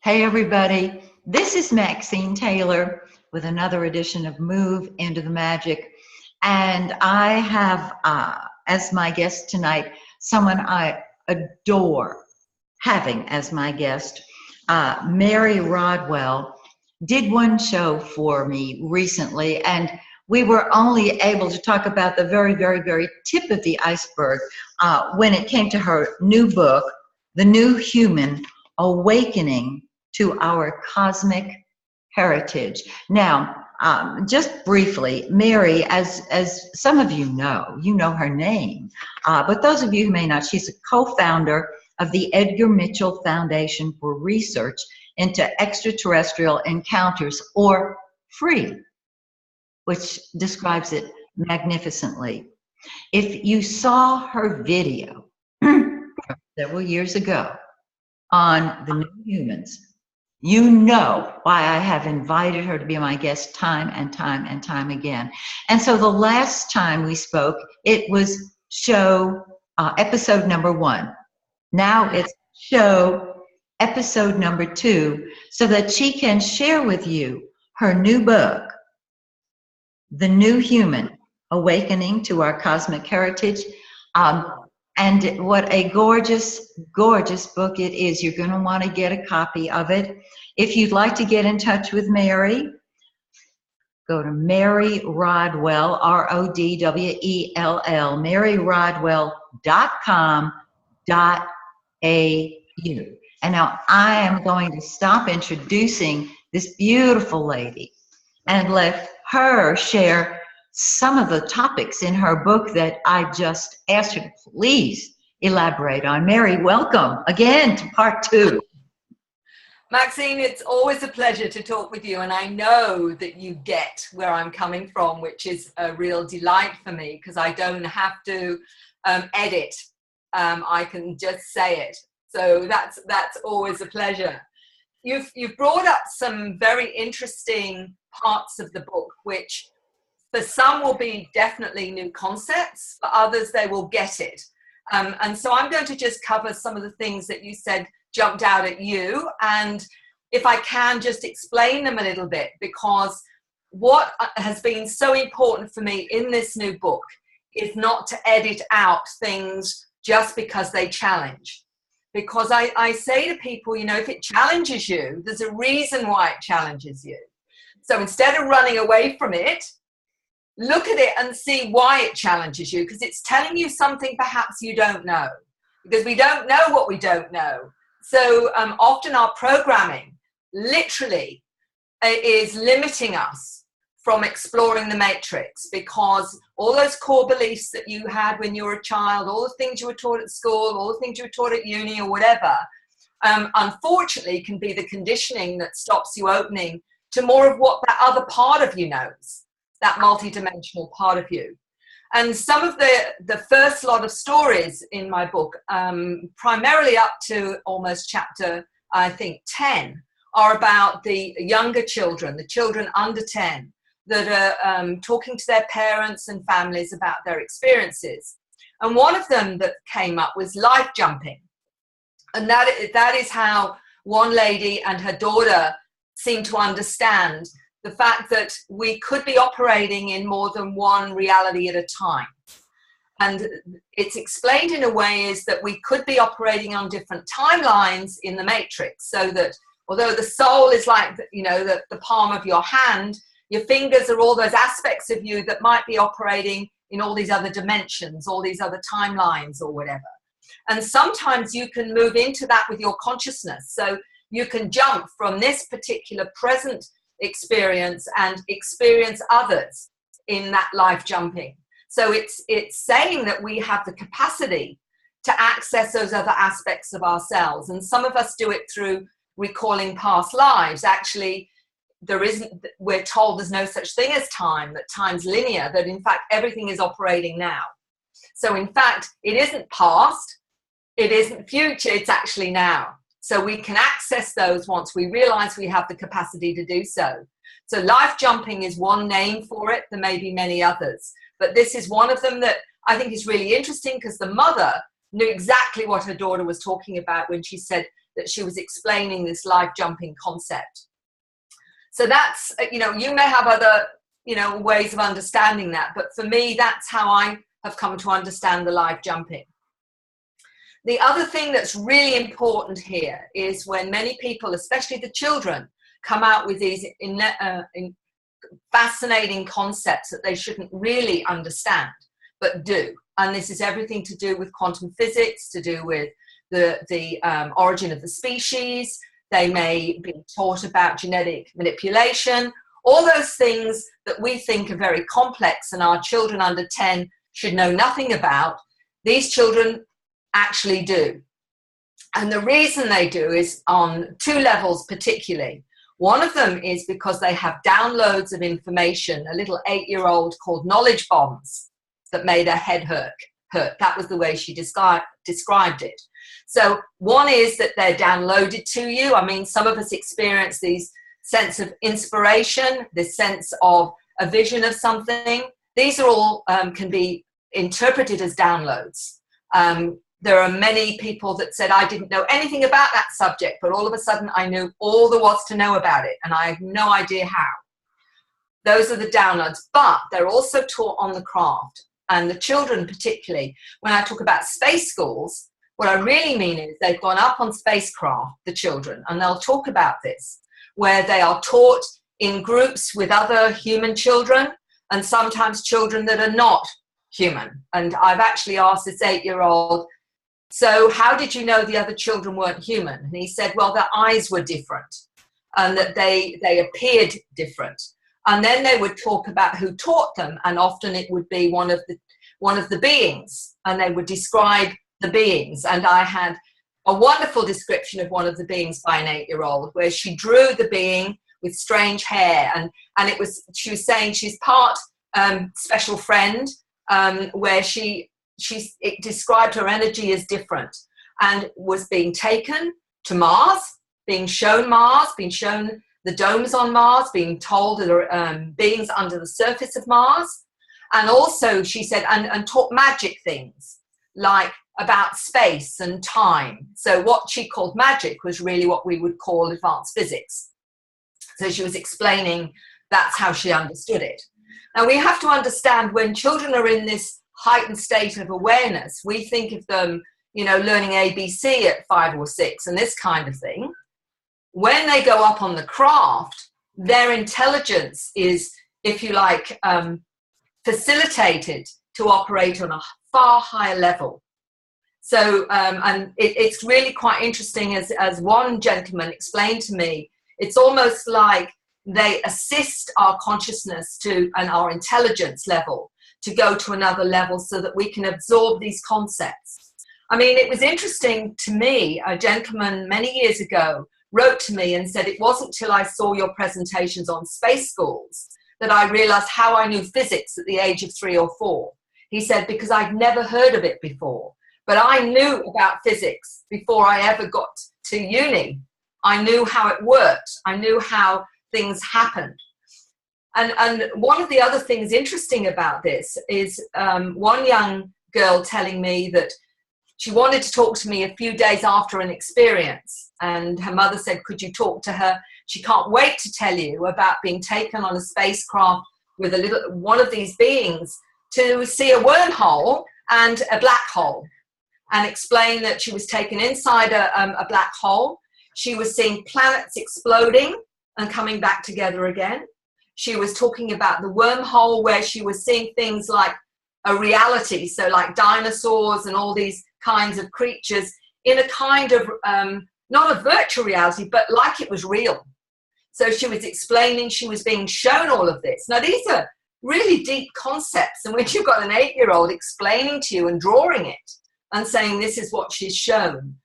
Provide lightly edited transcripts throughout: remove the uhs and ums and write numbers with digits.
Hey, everybody. This is Maxine Taylor with another edition of Move into the Magic. And I have as my guest tonight someone I adore having as my guest. Mary Rodwell did one show for me recently, and we were only able to talk about the very, very, very tip of the iceberg when it came to her new book, The New Human: Awakening to Our Cosmic Heritage. Now, just briefly, Mary, as some of you know her name, but those of you who may not, she's a co-founder of the Edgar Mitchell Foundation for Research into Extraterrestrial Encounters, or FREE, which describes it magnificently. If you saw her video several years ago on The New Humans, you know why I have invited her to be my guest time and time and time again. And so the last time we spoke, it was show episode number 1. Now it's show episode number 2, so that she can share with you her new book, The New Human: Awakening to Our Cosmic Heritage. And what a gorgeous, gorgeous book it is. You're going to want to get a copy of it. If you'd like to get in touch with Mary, go to Mary Rodwell, RODWELL, maryrodwell.com.au. And now I am going to stop introducing this beautiful lady and let her share some of the topics in her book that I just asked her to please elaborate on. Mary, welcome again to part 2. Maxine, it's always a pleasure to talk with you, and I know that you get where I'm coming from, which is a real delight for me because I don't have to edit. I can just say it. So that's always a pleasure. You've brought up some very interesting parts of the book, which for some will be definitely new concepts, for others they will get it. And so I'm going to just cover some of the things that you said jumped out at you, and if I can just explain them a little bit, because what has been so important for me in this new book is not to edit out things just because they challenge. Because I say to people, you know, if it challenges you, there's a reason why it challenges you. So instead of running away from it, look at it and see why it challenges you, because it's telling you something perhaps you don't know, because we don't know what we don't know. So often our programming literally is limiting us from exploring the matrix, because all those core beliefs that you had when you were a child, all the things you were taught at school, all the things you were taught at uni or whatever, unfortunately can be the conditioning that stops you opening to more of what that other part of you knows, that multidimensional part of you. And some of the first lot of stories in my book, primarily up to almost chapter, I think, 10, are about the younger children, the children under 10, that are talking to their parents and families about their experiences. And one of them that came up was life jumping. And that is how one lady and her daughter seemed to understand the fact that we could be operating in more than one reality at a time. And it's explained in a way is that we could be operating on different timelines in the matrix, so that although the soul is like, you know, the palm of your hand, your fingers are all those aspects of you that might be operating in all these other dimensions, all these other timelines or whatever. And sometimes you can move into that with your consciousness. So you can jump from this particular present experience and experience others in that life jumping. So it's saying that we have the capacity to access those other aspects of ourselves. And some of us do it through recalling past lives. Actually, we're told there's no such thing as time, that time's linear, that in fact everything is operating now. So in fact, it isn't past, it isn't future, it's actually now. So we can access those once we realize we have the capacity to do so. So life jumping is one name for it. There may be many others, but this is one of them that I think is really interesting, because the mother knew exactly what her daughter was talking about when she said, that she was explaining this life jumping concept. So that's, you know, you may have other, you know, ways of understanding that, but for me, that's how I have come to understand the life jumping. The other thing that's really important here is when many people, especially the children, come out with these fascinating concepts that they shouldn't really understand, but do. And this is everything to do with quantum physics, to do with the origin of the species. They may be taught about genetic manipulation, all those things that we think are very complex and our children under 10 should know nothing about. These children actually do. And the reason they do is on two levels particularly. One of them is because they have downloads of information, a little 8-year-old called knowledge bombs that made her head hurt. That was the way she described it. So one is that they're downloaded to you. I mean, some of us experience these sense of inspiration, this sense of a vision of something. These are all can be interpreted as downloads. There are many people that said, I didn't know anything about that subject, but all of a sudden I knew all there was to know about it, and I have no idea how. Those are the downloads, but they're also taught on the craft. And the children particularly, when I talk about space schools, what I really mean is they've gone up on spacecraft, the children, and they'll talk about this, where they are taught in groups with other human children, and sometimes children that are not human. And I've actually asked this 8-year-old, so how did you know the other children weren't human? And he said, well, their eyes were different and that they appeared different. And then they would talk about who taught them, and often it would be one of the beings, and they would describe the beings. And I had a wonderful description of one of the beings by an 8-year-old, where she drew the being with strange hair, and she was saying she's part special friend, where it described her energy as different, and was being taken to Mars, being shown the domes on Mars, being told that there are beings under the surface of Mars. And also, she said, and taught magic things, like about space and time. So what she called magic was really what we would call advanced physics. So she was explaining that's how she understood it. Now, we have to understand when children are in this heightened state of awareness, we think of them, you know, learning ABC at 5 or 6 and this kind of thing. When they go up on the craft, their intelligence is, if you like, facilitated to operate on a far higher level. So, and it's really quite interesting, as one gentleman explained to me, it's almost like they assist our consciousness and our intelligence level to go to another level so that we can absorb these concepts. I mean, it was interesting to me, a gentleman many years ago wrote to me and said, it wasn't till I saw your presentations on space schools that I realized how I knew physics at the age of 3 or 4. He said, because I'd never heard of it before, but I knew about physics before I ever got to uni. I knew how it worked. I knew how things happened. And one of the other things interesting about this is one young girl telling me that she wanted to talk to me a few days after an experience, and her mother said, could you talk to her? She can't wait to tell you about being taken on a spacecraft with one of these beings to see a wormhole and a black hole, and explain that she was taken inside a black hole. She was seeing planets exploding and coming back together again. She was talking about the wormhole, where she was seeing things like a reality, so like dinosaurs and all these kinds of creatures in a kind of, not a virtual reality, but like it was real. So she was explaining, she was being shown all of this. Now, these are really deep concepts, and when you've got an 8-year-old explaining to you and drawing it and saying this is what she's shown,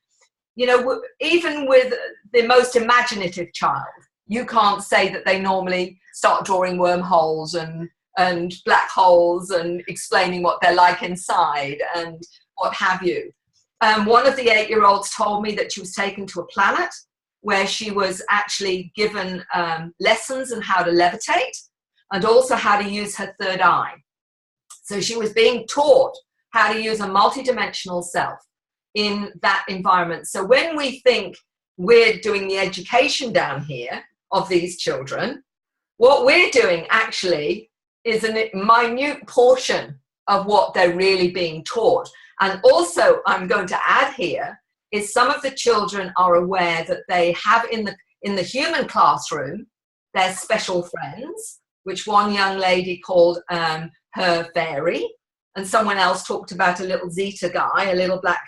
you know, even with the most imaginative child, you can't say that they normally start drawing wormholes and black holes and explaining what they're like inside and what have you. One of the 8-year-olds told me that she was taken to a planet where she was actually given lessons on how to levitate and also how to use her third eye. So she was being taught how to use a multidimensional self in that environment. So when we think we're doing the education down here of these children, what we're doing actually is a minute portion of what they're really being taught. And also, I'm going to add here, is some of the children are aware that they have in the human classroom their special friends, which one young lady called her fairy, and someone else talked about a little Zeta guy, a little black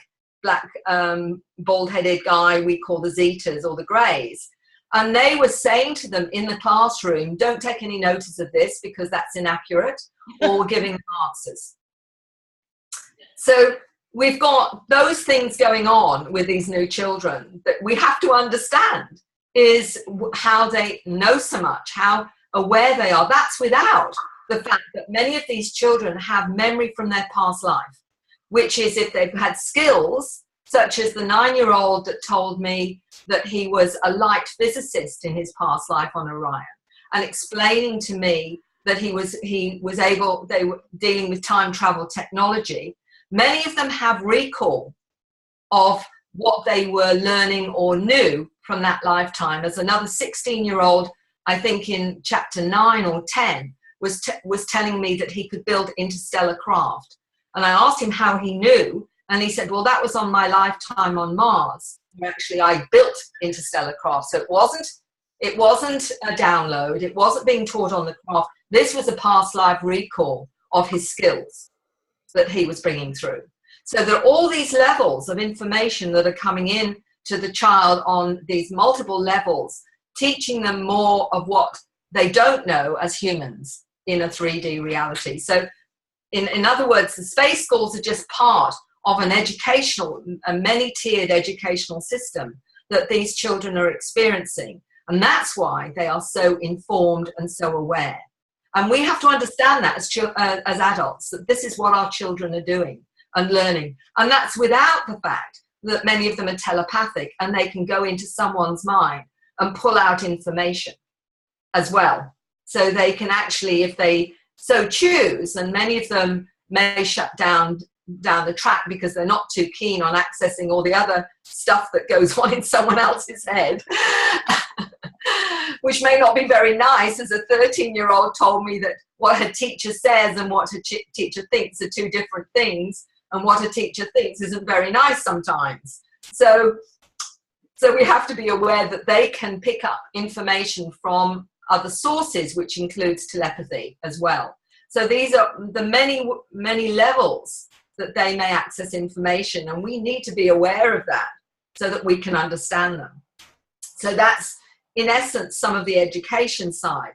bald-headed guy we call the Zetas or the Greys. And they were saying to them in the classroom, don't take any notice of this because that's inaccurate, or we're giving them answers. So we've got those things going on with these new children that we have to understand, is how they know so much, how aware they are. That's without the fact that many of these children have memory from their past life, which is if they've had skills, such as the 9-year-old that told me that he was a light physicist in his past life on Orion, and explaining to me that they were dealing with time travel technology. Many of them have recall of what they were learning or knew from that lifetime. As another 16-year-old, I think in chapter 9 or 10, was telling me that he could build interstellar craft. And I asked him how he knew, and he said, well, that was on my lifetime on Mars. Actually, I built interstellar craft. So it wasn't a download. It wasn't being taught on the craft. This was a past life recall of his skills that he was bringing through. So there are all these levels of information that are coming in to the child on these multiple levels, teaching them more of what they don't know as humans in a 3D reality. So in other words, the space schools are just part of an educational, a many-tiered educational system that these children are experiencing. And that's why they are so informed and so aware. And we have to understand that as adults, that this is what our children are doing and learning. And that's without the fact that many of them are telepathic and they can go into someone's mind and pull out information as well. So they can actually, if they so choose, and many of them may shut down the track because they're not too keen on accessing all the other stuff that goes on in someone else's head, which may not be very nice. As a 13-year-old told me that what her teacher says and what her teacher thinks are two different things, and what a teacher thinks isn't very nice sometimes. So we have to be aware that they can pick up information from other sources, which includes telepathy as well. So these are the many, many levels that they may access information, and we need to be aware of that so that we can understand them. So that's, in essence, some of the education side.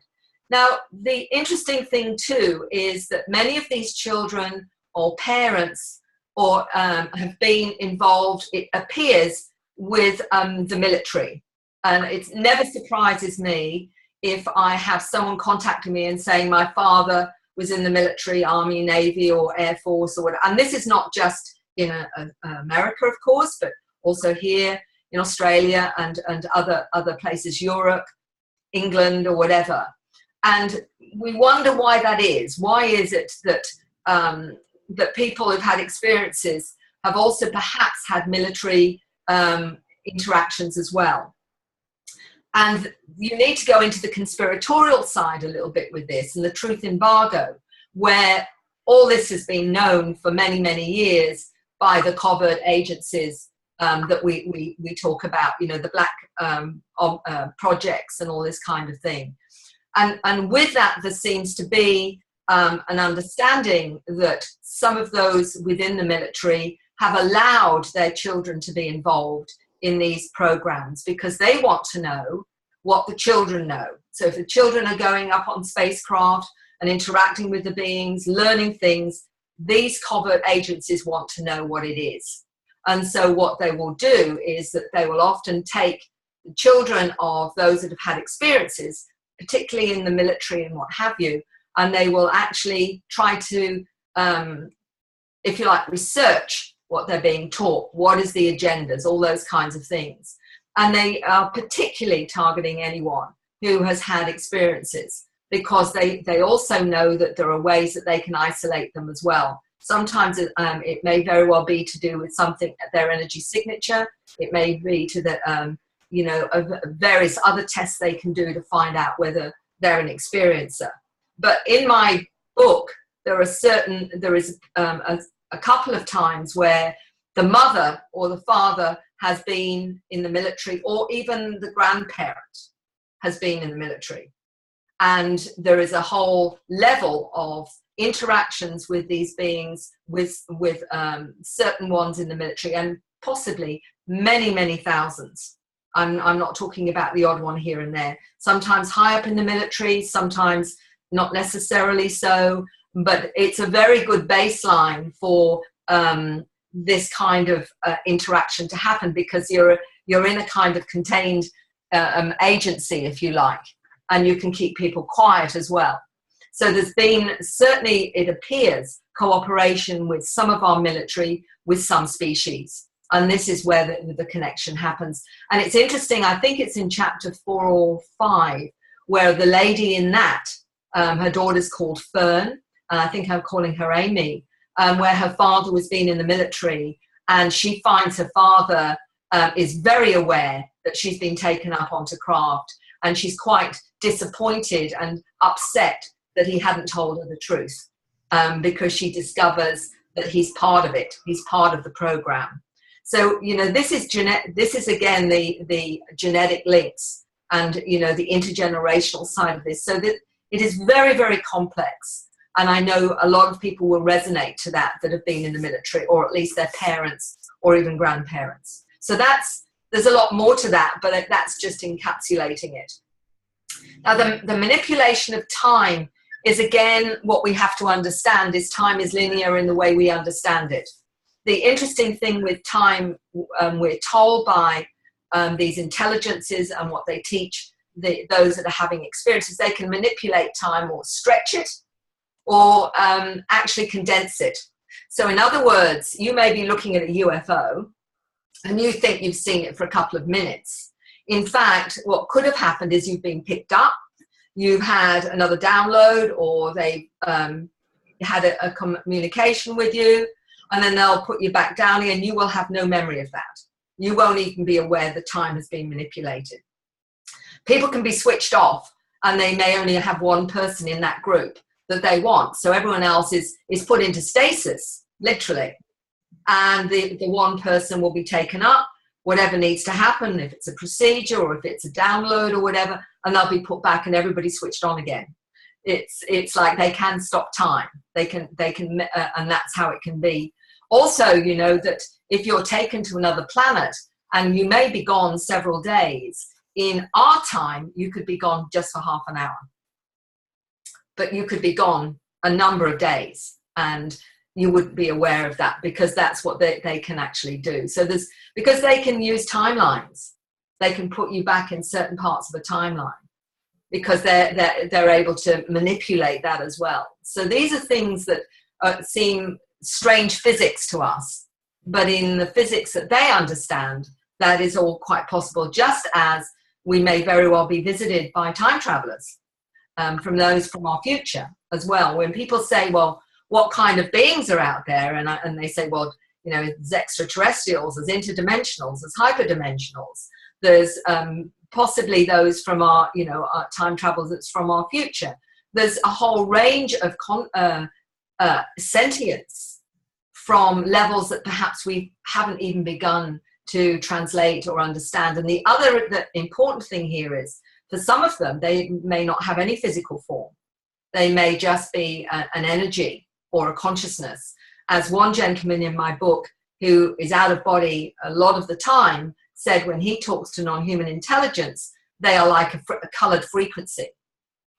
Now, the interesting thing too is that many of these children or parents or have been involved, it appears, with the military. And it never surprises me if I have someone contacting me and saying my father was in the military, Army, Navy, or Air Force, or whatever. And this is not just in America, of course, but also here in Australia and other places, Europe, England, or whatever. And we wonder why that is. Why is it that that people who've had experiences have also perhaps had military interactions as well? And you need to go into the conspiratorial side a little bit with this, and the truth embargo, where all this has been known for many, many years by the covert agencies that we talk about, you know, the black projects and all this kind of thing. And with that, there seems to be an understanding that some of those within the military have allowed their children to be involved in these programs because they want to know what the children know. So if the children are going up on spacecraft and interacting with the beings, learning things, these covert agencies want to know what it is. And so what they will do is that they will often take the children of those that have had experiences, particularly in the military and what have you, and they will actually try to, if you like, research what they're being taught, what is the agendas, all those kinds of things. And they are particularly targeting anyone who has had experiences because they also know that there are ways that they can isolate them as well. Sometimes it may very well be to do with something, their energy signature. It may be to of various other tests they can do to find out whether they're an experiencer. But in my book, there is a couple of times where the mother or the father has been in the military, or even the grandparent has been in the military. And there is a whole level of interactions with these beings, with certain ones in the military, and possibly many, many thousands. I'm not talking about the odd one here and there. Sometimes high up in the military, sometimes not necessarily so, but it's a very good baseline for this kind of interaction to happen, because you're in a kind of contained agency, if you like, and you can keep people quiet as well. So there's been, certainly it appears, cooperation with some of our military, with some species. And this is where the connection happens. And it's interesting, I think it's in chapter 4 or 5, where the lady in that, her daughter's called Fern, and I think I'm calling her Amy, where her father was being in the military, and she finds her father is very aware that she's been taken up onto craft, and she's quite disappointed and upset that he hadn't told her the truth, because she discovers that he's part of it. He's part of the program. So, this is again the genetic links and, the intergenerational side of this. So that it is very, very complex. And I know a lot of people will resonate to that have been in the military, or at least their parents or even grandparents. So there's a lot more to that, but that's just encapsulating it. Now, the manipulation of time is, again, what we have to understand is time is linear in the way we understand it. The interesting thing with time, we're told by these intelligences and what they teach those that are having experiences, they can manipulate time or stretch it, or actually condense it. So in other words, you may be looking at a UFO and you think you've seen it for a couple of minutes. In fact, what could have happened is you've been picked up, you've had another download, or they had a communication with you, and then they'll put you back down again. You will have no memory of that. You won't even be aware that time has been manipulated. People can be switched off, and they may only have one person in that group that they want. So everyone else is put into stasis, literally. And the one person will be taken up, whatever needs to happen, if it's a procedure or if it's a download or whatever, and they'll be put back and everybody switched on again. It's like they can stop time. They can, and that's how it can be. Also, that if you're taken to another planet and you may be gone several days, in our time, you could be gone just for half an hour. But you could be gone a number of days, and you wouldn't be aware of that, because that's what they can actually do. So because they can use timelines, they can put you back in certain parts of a timeline, because they're able to manipulate that as well. So these are things that seem strange physics to us, but in the physics that they understand, that is all quite possible, just as we may very well be visited by time travelers. From those from our future as well. When people say, well, what kind of beings are out there? And they say, well, there's extraterrestrials, there's interdimensionals, there's hyperdimensionals, there's possibly those from our time travel that's from our future. There's a whole range of sentience from levels that perhaps we haven't even begun to translate or understand. And the important thing here is, for some of them, they may not have any physical form. They may just be an energy or a consciousness. As one gentleman in my book, who is out of body a lot of the time, said when he talks to non-human intelligence, they are like a colored frequency.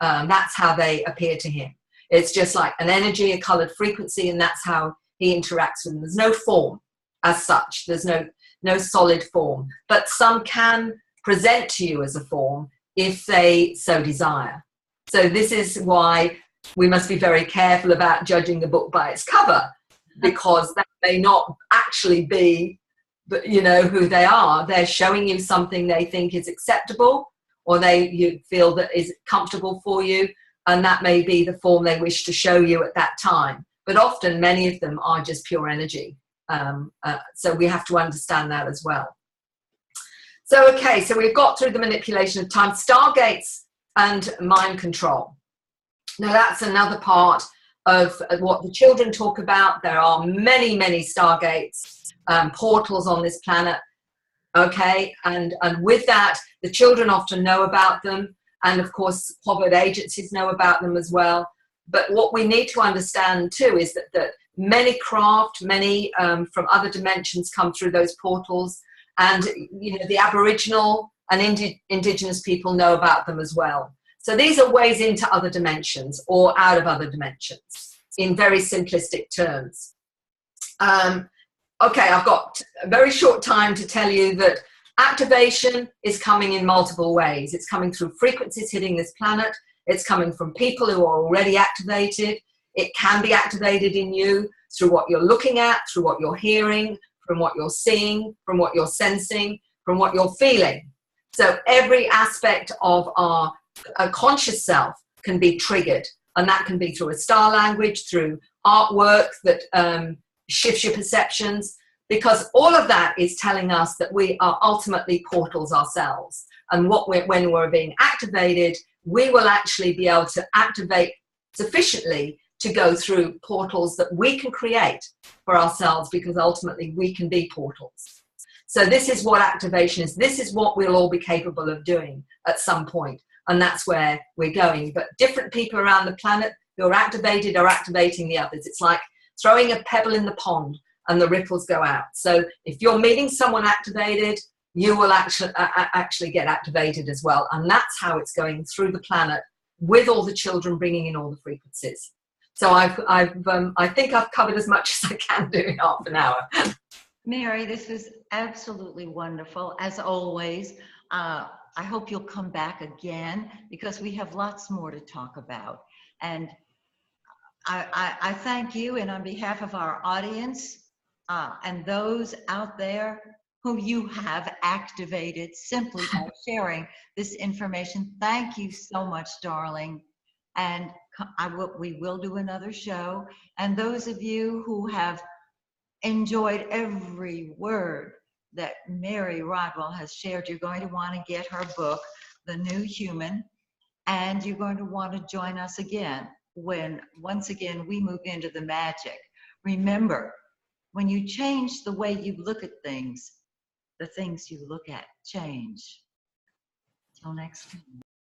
That's how they appear to him. It's just like an energy, a colored frequency, and that's how he interacts with them. There's no form as such. There's no solid form. But some can present to you as a form if they so desire. So this is why we must be very careful about judging the book by its cover, because that may not actually be, who they are. They're showing you something they think is acceptable, or you feel that is comfortable for you, and that may be the form they wish to show you at that time. But often, many of them are just pure energy. So we have to understand that as well. So, okay, so we've got through the manipulation of time, stargates and mind control. Now, that's another part of what the children talk about. There are many, many stargates, portals on this planet, okay? And with that, the children often know about them. And of course, covert agencies know about them as well. But what we need to understand too is that many craft, many from other dimensions come through those portals. And, you know, the Aboriginal and Indigenous people know about them as well. So these are ways into other dimensions or out of other dimensions in very simplistic terms. Okay, I've got a very short time to tell you that activation is coming in multiple ways. It's coming through frequencies hitting this planet. It's coming from people who are already activated. It can be activated in you through what you're looking at, through what you're hearing, from what you're seeing, from what you're sensing, from what you're feeling. So every aspect of our conscious self can be triggered, and that can be through a star language, through artwork that shifts your perceptions, because all of that is telling us that we are ultimately portals ourselves. And when we're being activated, we will actually be able to activate sufficiently to go through portals that we can create for ourselves, because ultimately we can be portals. So this is what activation is. This is what we'll all be capable of doing at some point, and that's where we're going. But different people around the planet who are activated are activating the others. It's like throwing a pebble in the pond and the ripples go out. So if you're meeting someone activated, you will actually get activated as well. And that's how it's going through the planet, with all the children bringing in all the frequencies. So I think I've covered as much as I can do in half an hour. Mary, this is absolutely wonderful, as always. I hope you'll come back again, because we have lots more to talk about. And I thank you, and on behalf of our audience and those out there who you have activated simply by sharing this information, thank you so much, darling. And we will do another show. And those of you who have enjoyed every word that Mary Rodwell has shared, you're going to want to get her book, The New Human, and you're going to want to join us again when, once again, we move into the magic. Remember, when you change the way you look at things, the things you look at change. Till next time.